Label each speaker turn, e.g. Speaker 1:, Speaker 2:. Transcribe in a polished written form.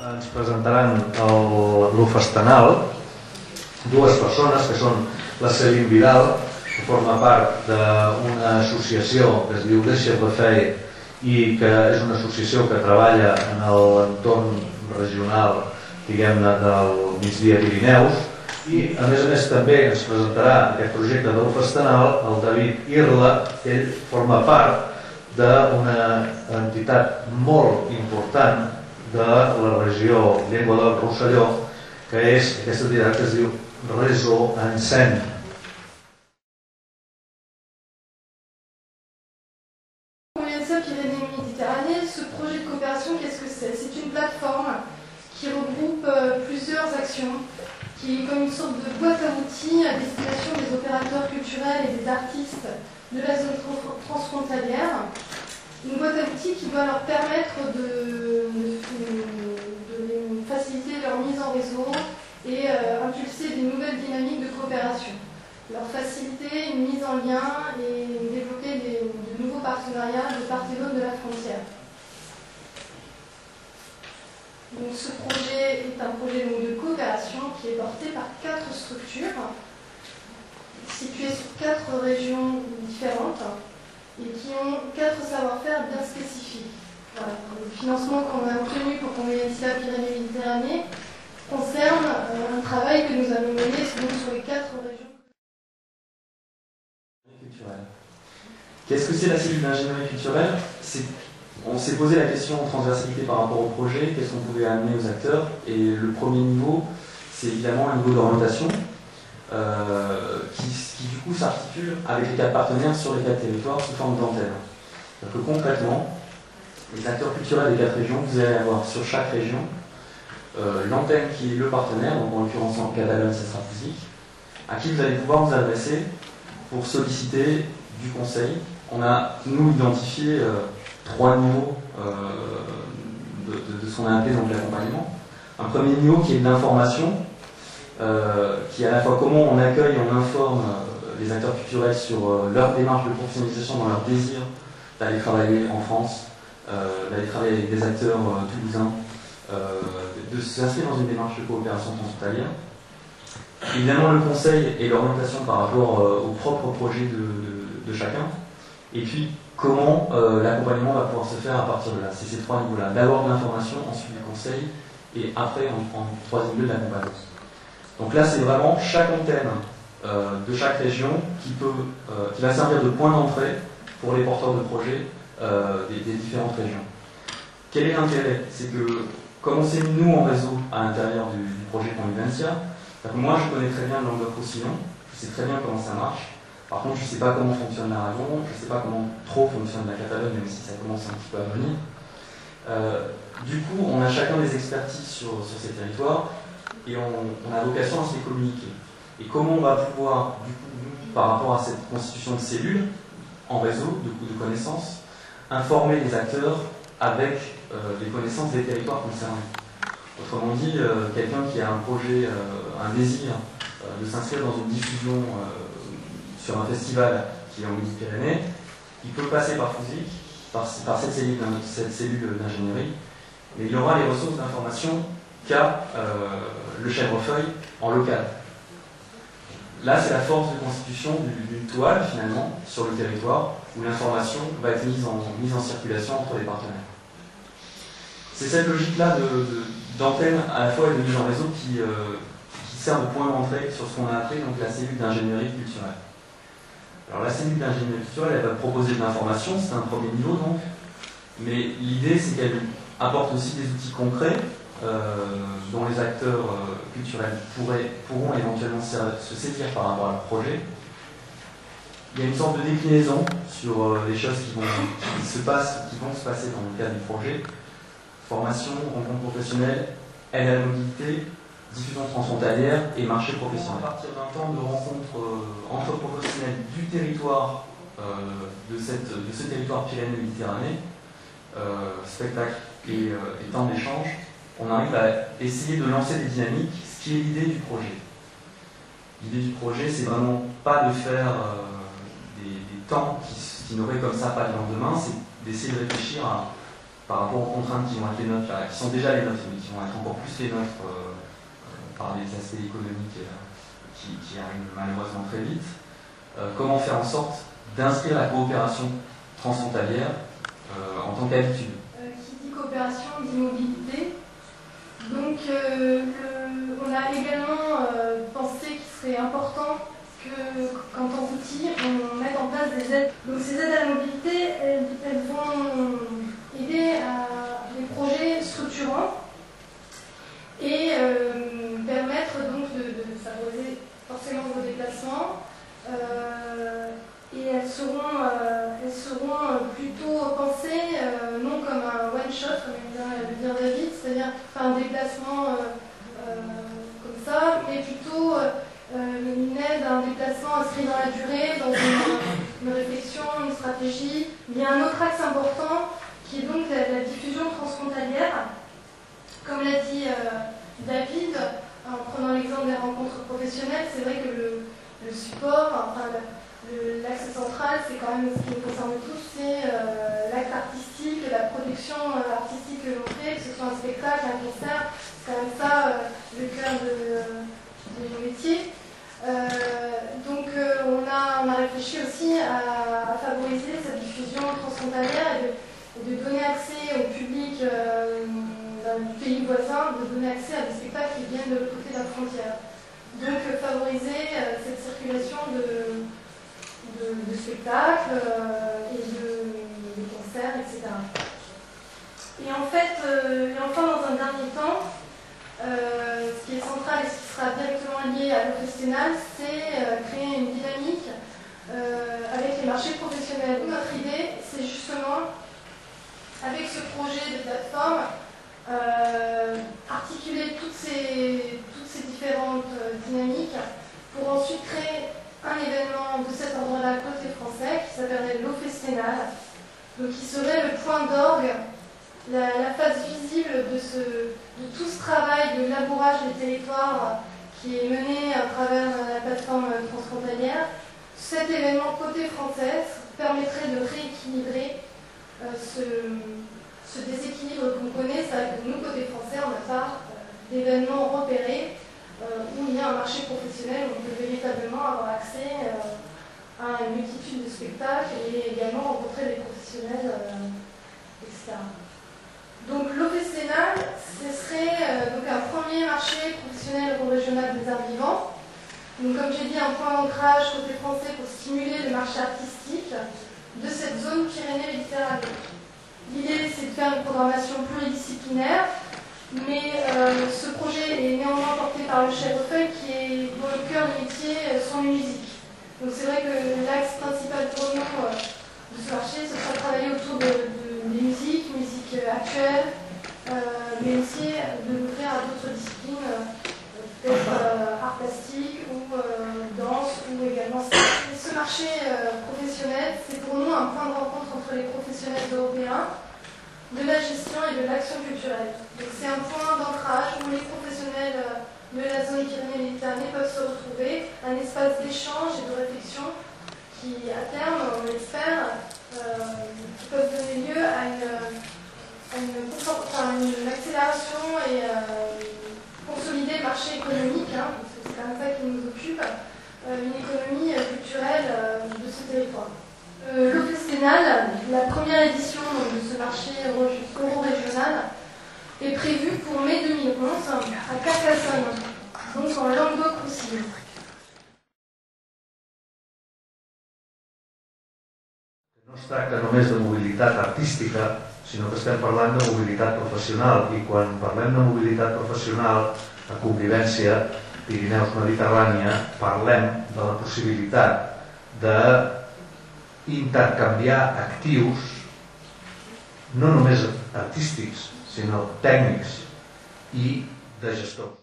Speaker 1: ens presentaran l'Ofestanal dues persones, que són la Céline Vidal, que forma part d'una associació que es diu Deixes de Fer i que és una associació que treballa en l'entorn regional, diguem-ne, del migdia Pirineus, i a més també ens presentarà aquest projecte de l'Ofestanal el David Irla, que ell forma part d'una entitat molt important de la regió Llengua del Rosselló, que és aquesta entitat que es diu Réseau en Scène.
Speaker 2: Pyrénées-Méditerranée, ce projet de coopération, qu'est-ce que c'est? C'est une plateforme qui regroupe plusieurs actions, qui est comme une sorte de boîte à outils à destination des opérateurs culturels et des artistes de la zone transfrontalière. Une boîte à outils qui doit leur permettre de faciliter leur mise en réseau et impulser des nouvelles dynamiques de coopération. Leur faciliter une mise en lien et développer de nouveaux partenariats de part et d'autre de la frontière. Donc, ce projet est un projet de coopération qui est porté par 4 structures situées sur 4 régions différentes et qui ont 4 savoir-faire bien spécifiques. Voilà. Le financement qu'on a obtenu pour qu'on vienne ici à Pyrénées-Méditerranée concerne un travail que nous avons mené sur les 4 régions.
Speaker 3: Qu'est-ce que c'est la cellule d'ingénierie culturelle? On s'est posé la question en transversalité par rapport au projet, qu'est-ce qu'on pouvait amener aux acteurs, et le premier niveau, c'est évidemment un niveau d'orientation qui du coup s'articule avec les 4 partenaires sur les 4 territoires sous forme d'antenne. Donc concrètement, les acteurs culturels des 4 régions, vous allez avoir sur chaque région l'antenne qui est le partenaire, donc en l'occurrence en Catalogne, ce sera physique, à qui vous allez pouvoir vous adresser pour solliciter du conseil. On a, nous, identifié 3 niveaux de ce qu'on a appelé donc l'accompagnement. Un premier niveau qui est de l'information, qui est à la fois comment on accueille, on informe les acteurs culturels sur leur démarche de professionnalisation dans leur désir d'aller travailler en France, d'aller travailler avec des acteurs toulousains, de s'inscrire dans une démarche de coopération transfrontalière. Évidemment, le conseil et l'orientation par rapport au propre projet de chacun. Et puis, comment l'accompagnement va pouvoir se faire à partir de là. C'est ces 3 niveaux-là. D'abord de l'information, ensuite du conseil, et après, en 3e lieu, de l'accompagnement. Donc là, c'est vraiment chaque antenne de chaque région qui va servir de point d'entrée pour les porteurs de projets des différentes régions. Quel est l'intérêt? C'est que, comme on s'est mis nous en réseau à l'intérieur du projet Convivencia, moi je connais très bien le Languedoc-Roussillon, je sais très bien comment ça marche. Par contre, je ne sais pas comment fonctionne l'Aragon, je ne sais pas comment trop fonctionne la Catalogne, même si ça commence un petit peu à venir. Du coup, on a chacun des expertises sur ces territoires et on a vocation à se les communiquer. Et comment on va pouvoir, du coup, nous, par rapport à cette constitution de cellules, en réseau, de connaissances, informer les acteurs avec les connaissances des territoires concernés. Autrement dit, quelqu'un qui a un projet, un désir de s'inscrire dans une diffusion sur un festival qui est en Midi-Pyrénées, il peut passer par FUSIC, par cette cellule d'ingénierie, mais il aura les ressources d'information qu'a le chèvrefeuille en local. Là, c'est la force de constitution d'une toile, finalement, sur le territoire, où l'information va être mise en circulation entre les partenaires. C'est cette logique-là d'antenne à la fois et de mise en réseau qui sert de point d'entrée sur ce qu'on a appelé donc, la cellule d'ingénierie culturelle. Alors la cellule d'ingénierie culturelle, elle va proposer de l'information, c'est un premier niveau donc, mais l'idée c'est qu'elle apporte aussi des outils concrets dont les acteurs culturels pourront éventuellement se saisir par rapport à leur projet. Il y a une sorte de déclinaison sur les choses qui vont se passer dans le cadre du projet. Formation, rencontre professionnelle, aide à la mobilité, diffusion transfrontalière et marché professionnel. À partir d'un temps de rencontre entre professionnels du territoire, de ce territoire Pyrénées-Méditerranée, spectacle et temps d'échange, on arrive à essayer de lancer des dynamiques, ce qui est l'idée du projet. L'idée du projet, c'est vraiment pas de faire des temps qui n'auraient comme ça pas de lendemain, c'est d'essayer de réfléchir à par rapport aux contraintes qui vont être les nôtres, qui sont déjà les nôtres, mais qui vont être encore plus les nôtres par les aspects économiques qui arrivent malheureusement très vite. Comment faire en sorte d'inscrire la coopération transfrontalière en tant qu'habitude.
Speaker 2: Qui dit coopération dit mobilité. Donc on a également pensé qu'il serait important que quand on routier, on mette en place des aides. Donc ces aides à la mobilité, elles vont aider à des projets structurants et permettre donc de favoriser forcément vos déplacements. Et elles seront plutôt pensées non comme un one-shot, comme vient de le dire David, c'est-à-dire un déplacement comme ça, mais plutôt une aide à un déplacement inscrit dans la durée, dans une réflexion, une stratégie. Il y a un autre axe important qui est donc la diffusion transfrontalière. Comme l'a dit David, en prenant l'exemple des rencontres professionnelles, c'est vrai que le support, enfin, l'axe central, c'est quand même ce qui nous concerne tous, c'est l'acte artistique, la production artistique que l'on fait, que ce soit un spectacle, un concert, c'est quand même ça le cœur de nos métiers. Donc on a réfléchi aussi à favoriser cette diffusion transfrontalière et de donner accès au public du pays voisin, de donner accès à des spectacles qui viennent de l'autre côté de la frontière. Donc favoriser cette circulation de spectacles et de concerts, etc. Et en fait, enfin dans un dernier temps, ce qui est central et ce qui sera directement lié à l'OFESTENAL, c'est créer une dynamique avec les marchés professionnels. Notre idée, c'est justement, avec ce projet de plateforme, articuler toutes ces différentes dynamiques pour ensuite créer un événement de cet ordre-là côté français qui s'appellerait l'OFESTENAL, donc qui serait le point d'orgue, la phase visible de tout ce travail de labourage des territoires qui est mené à travers la plateforme transfrontalière. Cet événement côté français permettrait de rééquilibrer ce déséquilibre qu'on connaît, c'est-à-dire que nous, côté français, on n'a pas d'événements repérés où il y a un marché professionnel où on peut véritablement avoir accès à une multitude de spectacles et également rencontrer des professionnels, etc. Donc l'OFESTENAL, ce serait donc un premier marché professionnel régional des arts vivants. Donc comme j'ai dit, un point d'ancrage côté français pour stimuler le marché artistique de cette zone Pyrénées-Méditerranée. L'idée, c'est de faire une programmation pluridisciplinaire, mais ce projet est néanmoins porté par le chèvrefeuille dont le cœur du métier sont les musiques. Donc c'est vrai que l'axe principal pour nous de ce marché, ce sera de travailler autour des musiques actuelles, mais aussi de l'ouvrir à d'autres disciplines, peut-être art plastique ou danse ou également sport. Ce marché professionnel, c'est pour nous un point de rencontre entre les professionnels européens, de la gestion et de l'action culturelle. Donc c'est un point d'ancrage où les professionnels de la zone Pyrénées-Méditerranée peuvent se retrouver, un espace d'échange et de réflexion qui, à terme, on l'espère, peuvent donner lieu à une accélération et consolider le marché économique, parce que c'est quand même ça qui nous occupe, une économie culturelle de ce territoire. L'OFESTENAL, la première édition de ce marché euro-régional, est prévue pour mai 2011 à Carcassonne, donc en Languedoc-Roussillon.
Speaker 1: No es tracta només de mobilitat artística, sinó que estem parlant de mobilitat professional, i quan parlem de mobilitat professional, la convivència Pirineus-Mediterrània, parlem de la possibilitat de intercanviar actius no només artístics, sinó tècnics i de gestors.